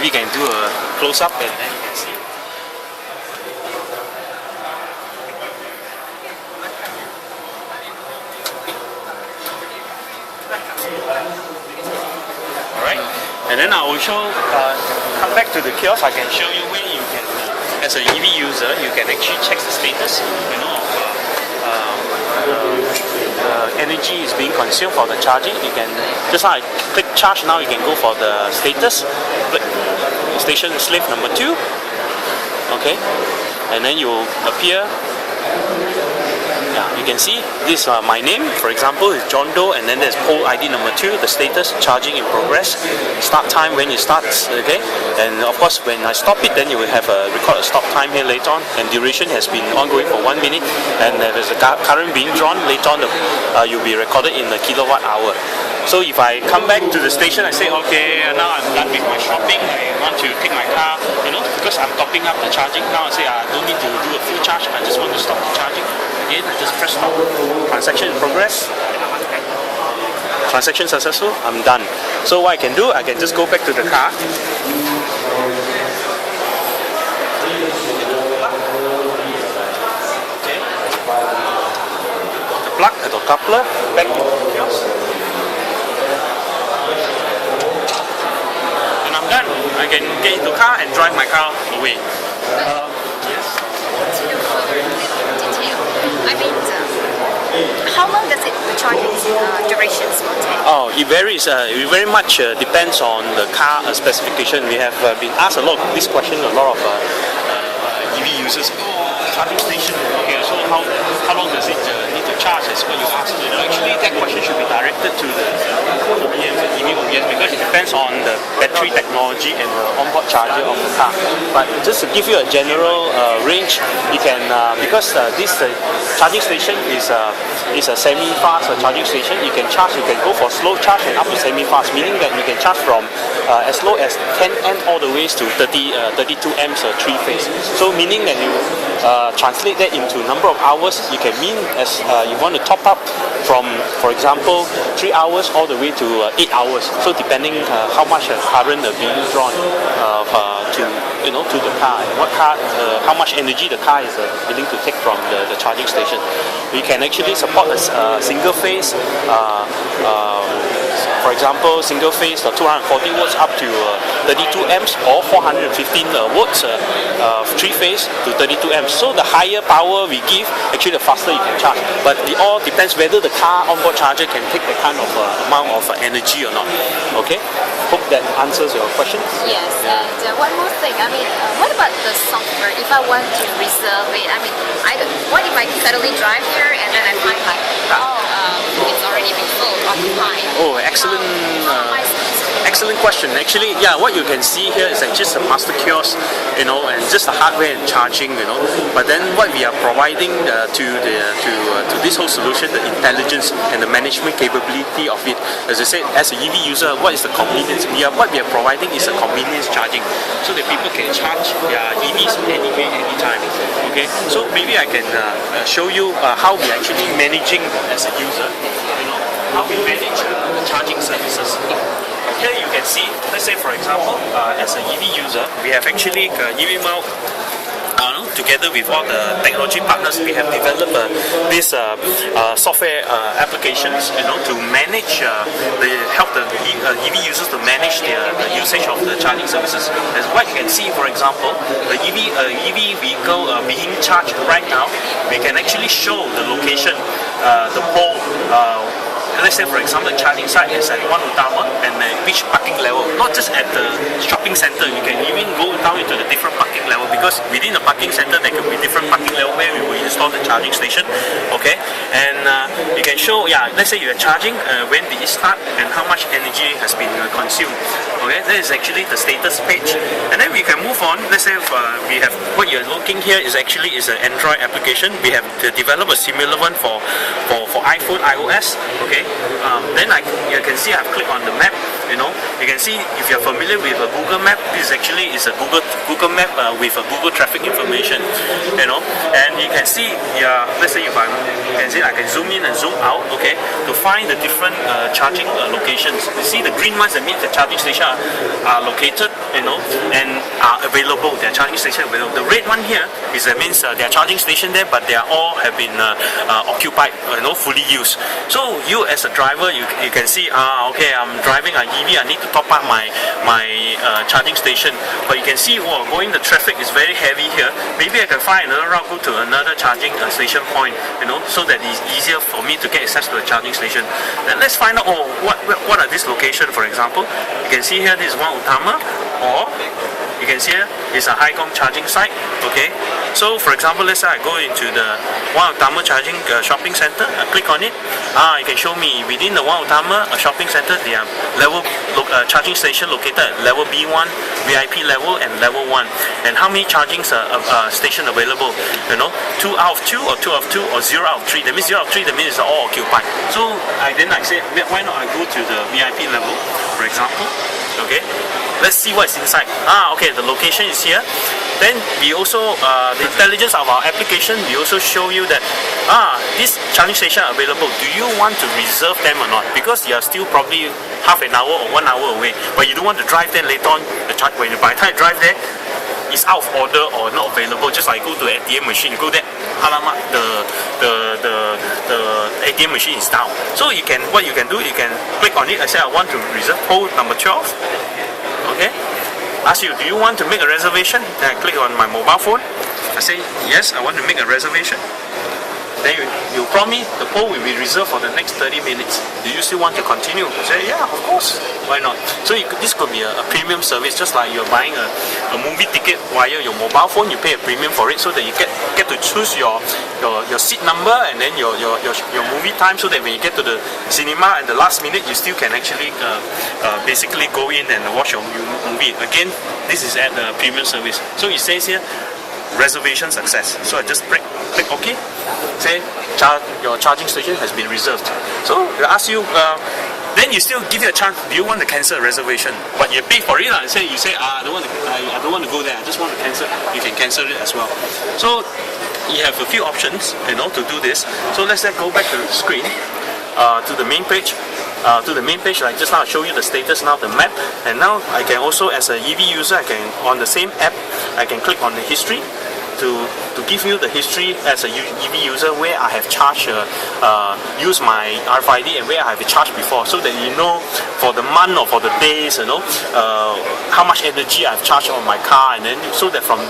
maybe you can do a close-up and then you can see. Alright, and then I will come back to the kiosk. I can show you where you can, as an EV user, you can actually check the status, energy is being consumed for the charging. You can, just now I click charge, now you can go for the status, click station slave number 2, okay, and then you will appear. Yeah, you can see this my name, for example, is John Doe, and then there's pole ID number 2, the status, charging in progress, start time when it starts, okay, and of course when I stop it, then you will have a record a stop time here later on, and duration has been ongoing for 1 minute, and there's a current being drawn later on, you'll be recorded in the kilowatt hour. So if I come back to the station, I say, okay, now I'm done with my shopping, I want to take my car, because I'm topping up the charging. Now I say I don't need to do a full charge, I just want to stop the charging. Again, I just press stop, transaction in progress, transaction successful, I'm done. So what I can do, I can just go back to the car. Okay. The plug, the coupler, back to the kiosk. Done. I can get into the car and drive my car away. Yes? Detail. I mean, how long does the charging durations will take? Oh, it varies. It very much depends on the car specification. We have been asked a lot of this question. A lot of EV users. Charging station. Okay, so how long does it need to charge? Is what you asked. Actually, that question should be directed to the OEMs and EV OEMs because it depends on the battery technology and the onboard charger of the car. But just to give you a general range, you can because this charging station is a semi-fast charging station. You can charge. You can go for slow charge and up to semi-fast, meaning that you can charge from as low as 10 amp all the ways to 32 amps 3-phase. So meaning that you translate that into number of hours, you can mean as you want to top up from, for example, 3 hours all the way to 8 hours. So depending how much current being drawn to the car, and how much energy the car is willing to take from the charging station. We can actually support a single phase. For example, single phase 240 watts up to 32 amps or 415 watts 3-phase to 32 amps. So the higher power we give, actually the faster you can charge. But it all depends whether the car onboard charger can take the kind of amount of energy or not. Okay? Hope that answers your question. Yes, and one more thing. I mean, what about the software? If I want to reserve it, I mean, what if I suddenly drive here and then I find like, it's already been full, occupied? Oh, excellent. Excellent question. Actually, yeah, what you can see here is like just a master kiosk, and just the hardware and charging, But then what we are providing to this whole solution, the intelligence and the management capability of it. As I said, as a EV user, what is the convenience? What we are providing is a convenience charging, so that people can charge their EVs anywhere, anytime. Okay, so maybe I can show you how we are actually managing as a user. How we manage the charging services. Here you can see, let's say for example, as an EV user, we have actually Evmal, together with all the technology partners, we have developed these software applications, to manage help the EV users to manage the usage of the charging services. As what you can see, for example, the EV vehicle being charged right now, we can actually show the location, the pole. Let's say for example the charging site is at 1 Utama and which parking level, not just at the shopping center, you can even go down into the different parking level, because within the parking center there could be different parking level where we will install the charging station. Okay, and you can show, let's say you are charging, when did it start and how much energy has been consumed. Okay, that is actually the status page, and then we can move on. Let's say we have, what you're looking here is actually an Android application. We have developed a similar one for iPhone, iOS. Okay, Okay, then you can see I've clicked on the map. You know, you can see if you're familiar with a Google map, this actually is a Google map with a Google traffic information. You know, and you can see, let's say if you can see I can zoom in and zoom out. Okay, to find the different charging locations. You see the green ones, that means the charging station are located. You know, and are available. Their charging station available. The red one here is that means there are charging station there, but they are all have been occupied. You know, fully used. So you as a driver, you can see, okay, I'm driving an EV, I need to top up my charging station. But you can see, going the traffic is very heavy here. Maybe I can find another route, go to another charging station point, you know, so that it's easier for me to get access to a charging station. Then let's find out, what are these locations, for example. You can see here, this is one Utama, or you can see here is a Haikong charging site. Okay, so for example, let's say I go into the One Utama charging shopping center. I click on it. You can show me within the One Utama shopping center, they have charging station located at level B1, VIP level, and level 1. And how many charging station available? You know, 2 out of 2, or 2 out of 2, or 0 out of 3. That means 0 out of 3. That means it's all occupied. So I say, why not I go to the VIP level, for example? Okay, let's see what's inside. Okay, the location is here. Then we also, the intelligence of our application, we also show you that this charging station are available. Do you want to reserve them or not? Because you are still probably half an hour or 1 hour away, but you don't want to drive there later on. By the time you drive there, it's out of order or not available. Just like go to the ATM machine, you go there, alamak, the ATM machine is down. So what you can do, you can click on it. I say I want to reserve pole number 12. Okay, ask you, do you want to make a reservation? Then I click on my mobile phone. I say yes, I want to make a reservation. Then you prompt me, the pole will be reserved for the next 30 minutes. Do you still want to continue? I say, yeah, of course. Why not? So this could be a premium service, just like you're buying a movie ticket via your mobile phone. You pay a premium for it, so that you get to choose your seat number and then your movie time, so that when you get to the cinema at the last minute, you still can actually basically go in and watch your movie. Again, this is at the premium service. So it says here, reservation success. So I just click OK. Say your charging station has been reserved. So they ask you, then you still give you a chance. Do you want to cancel a reservation? But you pay for it. You say I don't want to go there. I just want to cancel. You can cancel it as well. So you have a few options, you know, to do this. So let's go back to the screen, to the main page. Like just now I show you the status, now the map, and now I can also, as an EV user, I can, on the same app, I can click on the history to give you the history as a EV user, where I have charged, used my RFID, and where I have charged before, so that you know for the month or for the days, you know, how much energy I've charged on my car, and then so that from